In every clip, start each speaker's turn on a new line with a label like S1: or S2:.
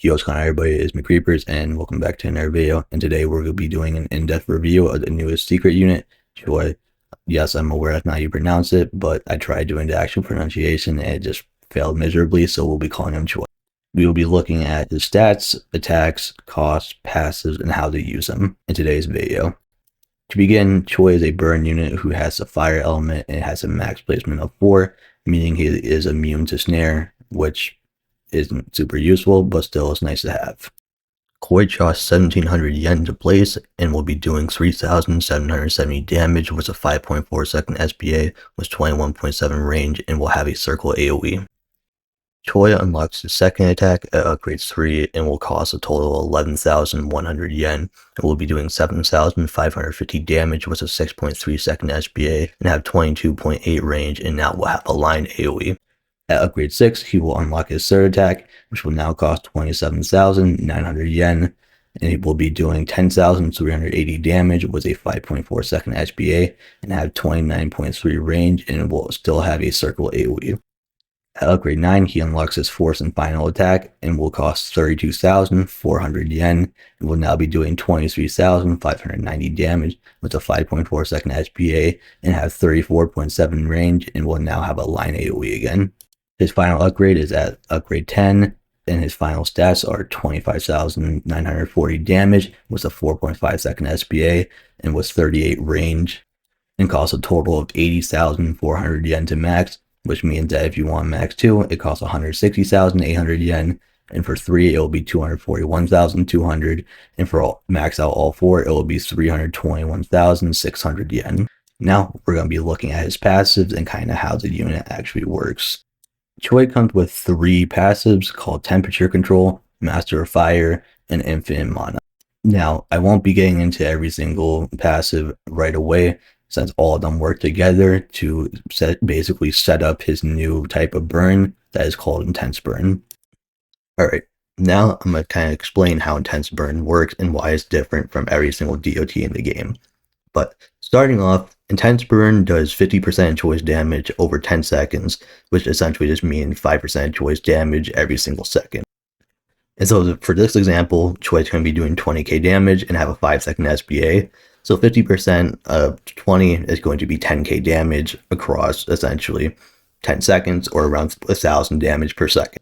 S1: Yo, what's going on, everybody? It's McCreepers, and welcome back to another video. And today we're going to be doing an in-depth review of the newest secret unit, Choy. Yes, I'm aware that's not how you pronounce it, but I tried doing the actual pronunciation and it just failed miserably, so we'll be calling him Choy. We will be looking at his stats, attacks, costs, passives, and how to use them in today's video. To begin, Choi is a burn unit who has a fire element and has a max placement of 4, meaning he is immune to snare, which isn't super useful, but still is nice to have. Choy costs 1700 yen to place and will be doing 3770 damage with a 5.4 second SPA with 21.7 range and will have a circle AoE. Choi unlocks his second attack at upgrade 3 and will cost a total of 11,100 yen and will be doing 7,550 damage with a 6.3 second SPA and have 22.8 range and now will have a line AoE. At upgrade 6, he will unlock his third attack, which will now cost 27,900 yen, and he will be doing 10,380 damage with a 5.4 second SPA and have 29.3 range and will still have a circle AoE. At upgrade 9, he unlocks his fourth and final attack and will cost 32,400 yen and will now be doing 23,590 damage with a 5.4 second SPA and have 34.7 range and will now have a line AoE again. His final upgrade is at upgrade 10, and his final stats are 25,940 damage with a 4.5 second SPA and with 38 range, and costs a total of 80,400 yen to max, which means that if you want max 2, it costs 160,800 yen, and for 3 it will be 241,200, and for max out all 4 it will be 321,600 yen. Now we're going to be looking at his passives and kind of how the unit actually works. Choi comes with 3 passives called Temperature Control, Master of Fire, and Infinite Mana. Now, I won't be getting into every single passive right away, since all of them work together to basically set up his new type of burn that is called Intense Burn. Alright, now I'm going to kind of explain how Intense Burn works and why it's different from every single DOT in the game. But starting off, Intense Burn does 50% choice damage over 10 seconds, which essentially just means 5% choice damage every single second. And so for this example, Choi is going to be doing 20k damage and have a 5 second SPA. So 50% of 20 is going to be 10k damage across essentially 10 seconds or around 1,000 damage per second.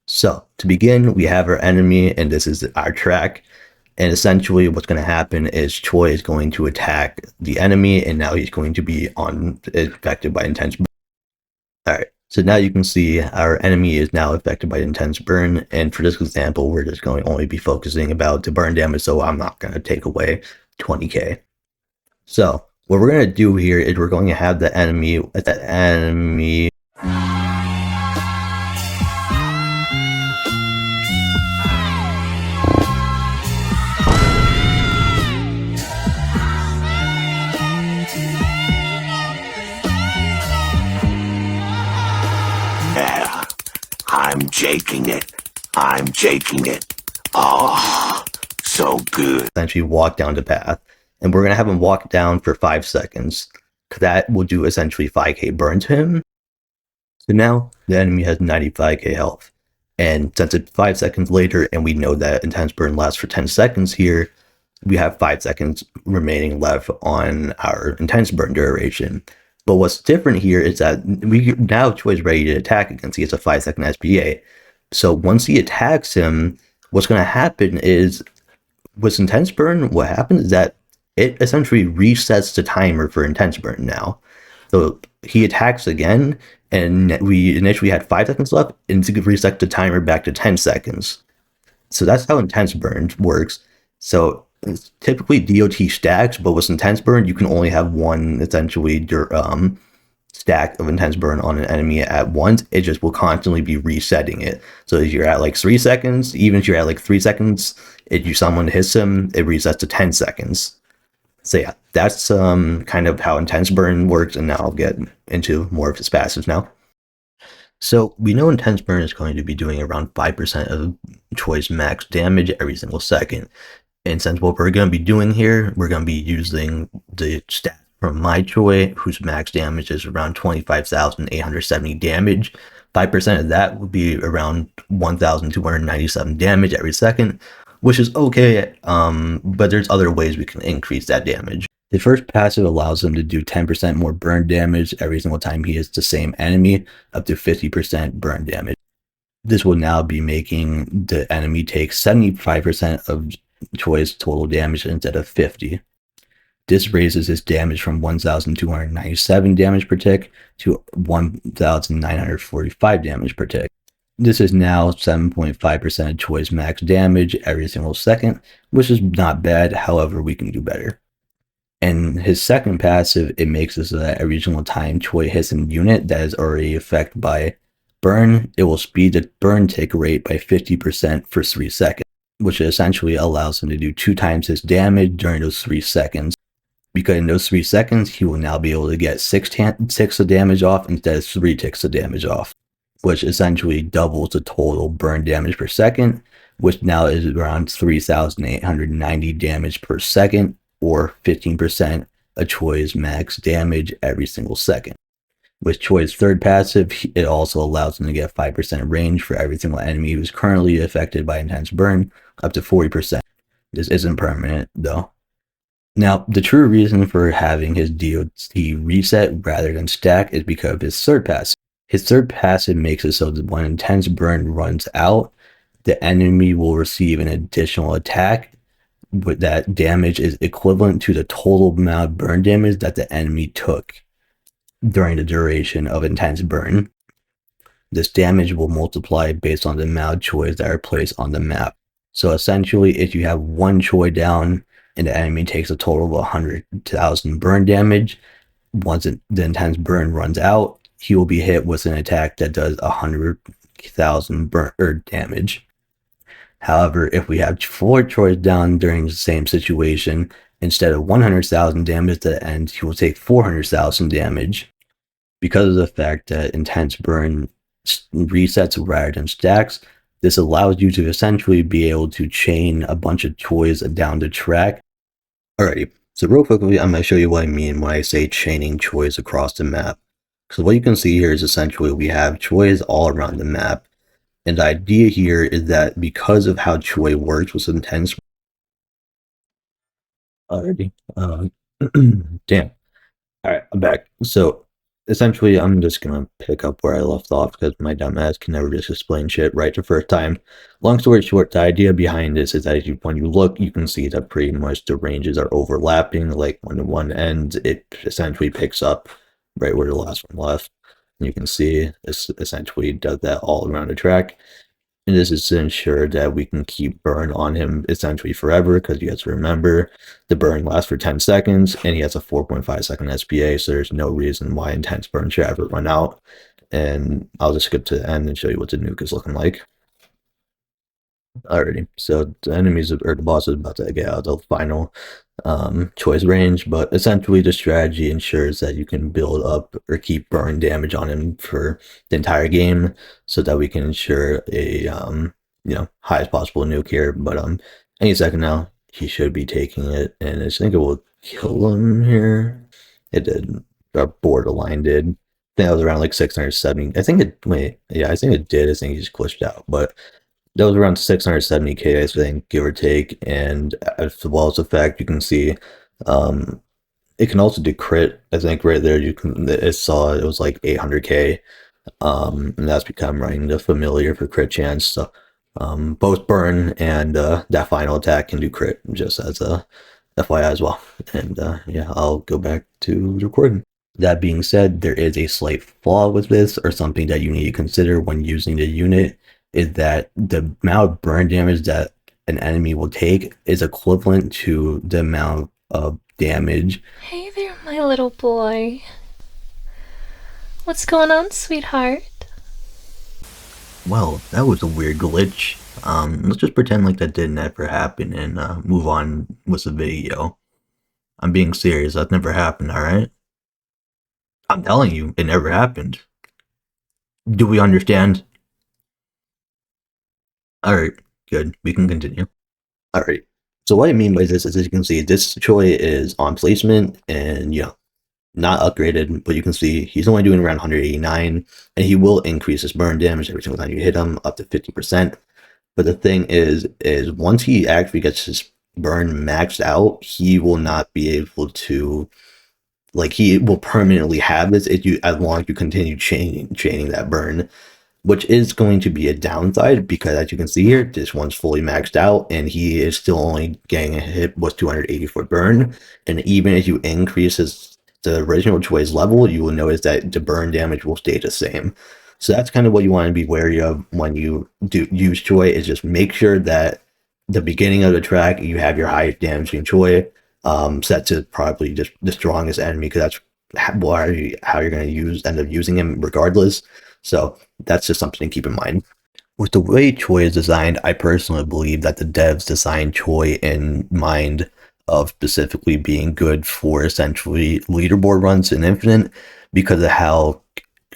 S1: So to begin, we have our enemy and this is our track. And essentially what's going to happen is Choi is going to attack the enemy and now he's going to be affected by Intense Burn. Alright, so now you can see our enemy is now affected by Intense Burn, and for this example we're just going to only be focusing about the burn damage, so I'm not going to take away 20k. So what we're going to do here is we're going to have the enemy
S2: I'm jaking it. Oh, so good.
S1: essentially walk down the path, and we're going to have him walk down for 5 seconds. That will do essentially 5k burn to him. So now the enemy has 95k health, and since it's 5 seconds later and we know that Intense Burn lasts for 10 seconds here, we have 5 seconds remaining left on our Intense Burn duration. But what's different here is that now Choi's ready to attack against. He gets a 5 second SPA. So once he attacks him, what's going to happen is with Intense Burn, what happens is that it essentially resets the timer for Intense Burn now. So he attacks again, and we initially had 5 seconds left, and to reset the timer back to 10 seconds. So that's how Intense Burn works. So it's typically DOT stacks, but with Intense Burn, you can only have one essentially stack of Intense Burn on an enemy at once. It just will constantly be resetting it. So if you're at like 3 seconds, even if you're at like 3 seconds, if someone hits him, it resets to 10 seconds. So yeah, that's kind of how Intense Burn works, and now I'll get into more of his passives now. So we know Intense Burn is going to be doing around 5% of Choi's max damage every single second. And since what we're going to be doing here, we're going to be using the stat from my Choi, whose max damage is around 25,870 damage 5% of that would be around 1,297 damage every second, which is okay, but there's other ways we can increase that damage. His first passive allows him to do 10% more burn damage every single time he hits the same enemy, up to 50% burn damage. This will now be making the enemy take 75% of Choi's total damage instead of 50. This raises his damage from 1,297 damage per tick to 1,945 damage per tick. This is now 7.5% of Choi's max damage every single second, which is not bad, however, we can do better. And his second passive, it makes it so that every single time Choi hits a unit that is already affected by burn, it will speed the burn tick rate by 50% for 3 seconds, which essentially allows him to do 2 times his damage during those 3 seconds. Because in those 3 seconds, he will now be able to get 6 ticks of damage off instead of 3 ticks of damage off, which essentially doubles the total burn damage per second, which now is around 3,890 damage per second, or 15% of Choi's max damage every single second. With Choi's third passive, it also allows him to get 5% range for every single enemy who is currently affected by intense burn, up to 40%. This isn't permanent, though. Now, the true reason for having his DOT reset rather than stack is because of his third passive. His third passive makes it so that when intense burn runs out, the enemy will receive an additional attack with that damage is equivalent to the total amount of burn damage that the enemy took during the duration of intense burn. This damage will multiply based on the amount of Choys that are placed on the map. So essentially, if you have one Choi down and the enemy takes a total of 100,000 burn damage, once the intense burn runs out, he will be hit with an attack that does 100,000 burn damage. However, if we have 4 Choys down during the same situation, instead of 100,000 damage at the end, he will take 400,000 damage. Because of the fact that intense burn resets rather than stacks, this allows you to essentially be able to chain a bunch of Choys down the track. Alrighty, so real quickly, I'm going to show you what I mean when I say chaining Choys across the map. So what you can see here is essentially we have Choys all around the map. And the idea here is that because of how Choi works with intense. Already. Damn. Alright, I'm back. So essentially, I'm just gonna pick up where I left off because my dumb ass can never just explain shit right the first time. Long story short, the idea behind this is that when you look, you can see that pretty much the ranges are overlapping. Like when one ends, it essentially picks up right where the last one left. And you can see this essentially does that all around the track. And this is to ensure that we can keep burn on him essentially forever, because you have to remember the burn lasts for 10 seconds and he has a 4.5 second SPA, so there's no reason why intense burn should ever run out. And I'll just skip to the end and show you what the nuke is looking like. Alrighty, so the enemies or the boss is about to get out of the final choice range, but essentially the strategy ensures that you can build up or keep burn damage on him for the entire game, so that we can ensure a highest possible nuke here. But any second now he should be taking it, and I think it will kill him here. It did, or borderline did. I think that was around like 670. I think it I think it did. I think he just glitched out, but that was around 670k, I think, give or take. And as well as the fact you can see, it can also do crit. I think right there you can. It saw it was like 800k, and that's become running the familiar for crit chance. So, both burn and that final attack can do crit, just as a FYI as well. And yeah, I'll go back to recording. That being said, there is a slight flaw with this, or something that you need to consider when using the unit, is that the amount of burn damage that an enemy will take is equivalent to the amount of damage.
S3: Hey there, my little boy. What's going on, sweetheart?
S1: Well, that was a weird glitch. Let's just pretend like that didn't ever happen and move on with the video. I'm being serious, that never happened, alright? I'm telling you, it never happened. Do we understand? Alright, good. We can continue. Alright. So what I mean by this is, as you can see, this Choi is on placement, and not upgraded, but you can see he's only doing around 189, and he will increase his burn damage every single time you hit him up to 50%. But the thing is once he actually gets his burn maxed out, he will not be able to, like, he will permanently have this if you, as long as you continue chaining that burn, which is going to be a downside because, as you can see here, this one's fully maxed out and he is still only getting a hit with 284 burn. And even if you increase the original Choi's level, you will notice that the burn damage will stay the same. So that's kind of what you want to be wary of when you do use Choi, is just make sure that the beginning of the track you have your highest damaging Choi set to probably just the strongest enemy, because that's how you're going to end up using him regardless. So that's just something to keep in mind. With the way Choi is designed, I personally believe that the devs designed Choi in mind of specifically being good for essentially leaderboard runs in Infinite, because of how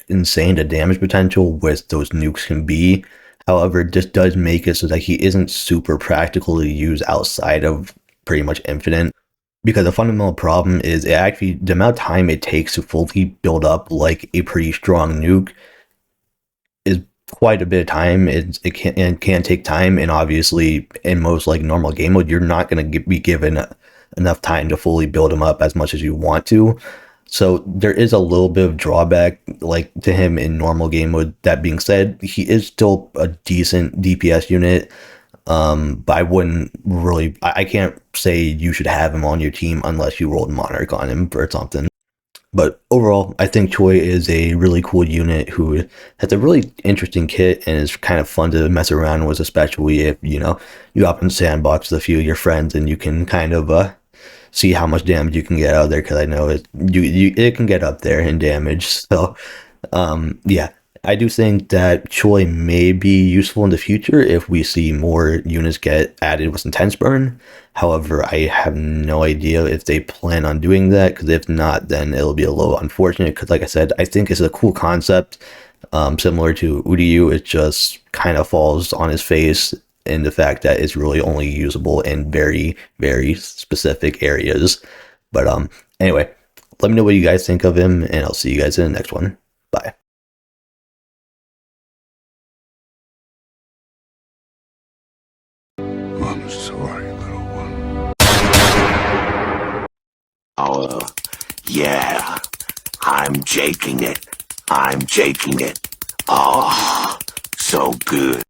S1: insane the damage potential with those nukes can be. However, this does make it so that he isn't super practical to use outside of pretty much Infinite, because the fundamental problem is the amount of time it takes to fully build up like a pretty strong nuke is quite a bit of time. It can take time, and obviously in most like normal game mode, you're not going to be given enough time to fully build him up as much as you want to. So there is a little bit of drawback like to him in normal game mode. That being said, he is still a decent DPS unit. But I wouldn't really, I can't say you should have him on your team unless you rolled Monarch on him or something. But overall, I think Choi is a really cool unit who has a really interesting kit and is kind of fun to mess around with, especially if, you hop in Sandbox with a few of your friends and you can kind of see how much damage you can get out of there, because I know it can get up there in damage. So yeah, I do think that Choi may be useful in the future if we see more units get added with intense burn. However, I have no idea if they plan on doing that, because if not, then it'll be a little unfortunate, because like I said, I think it's a cool concept. Similar to Udiyu, it just kind of falls on his face in the fact that it's really only usable in very, very specific areas. But anyway, let me know what you guys think of him, and I'll see you guys in the next one. Bye.
S2: I'm sorry, little one. Yeah. I'm jaking it. Oh, so good.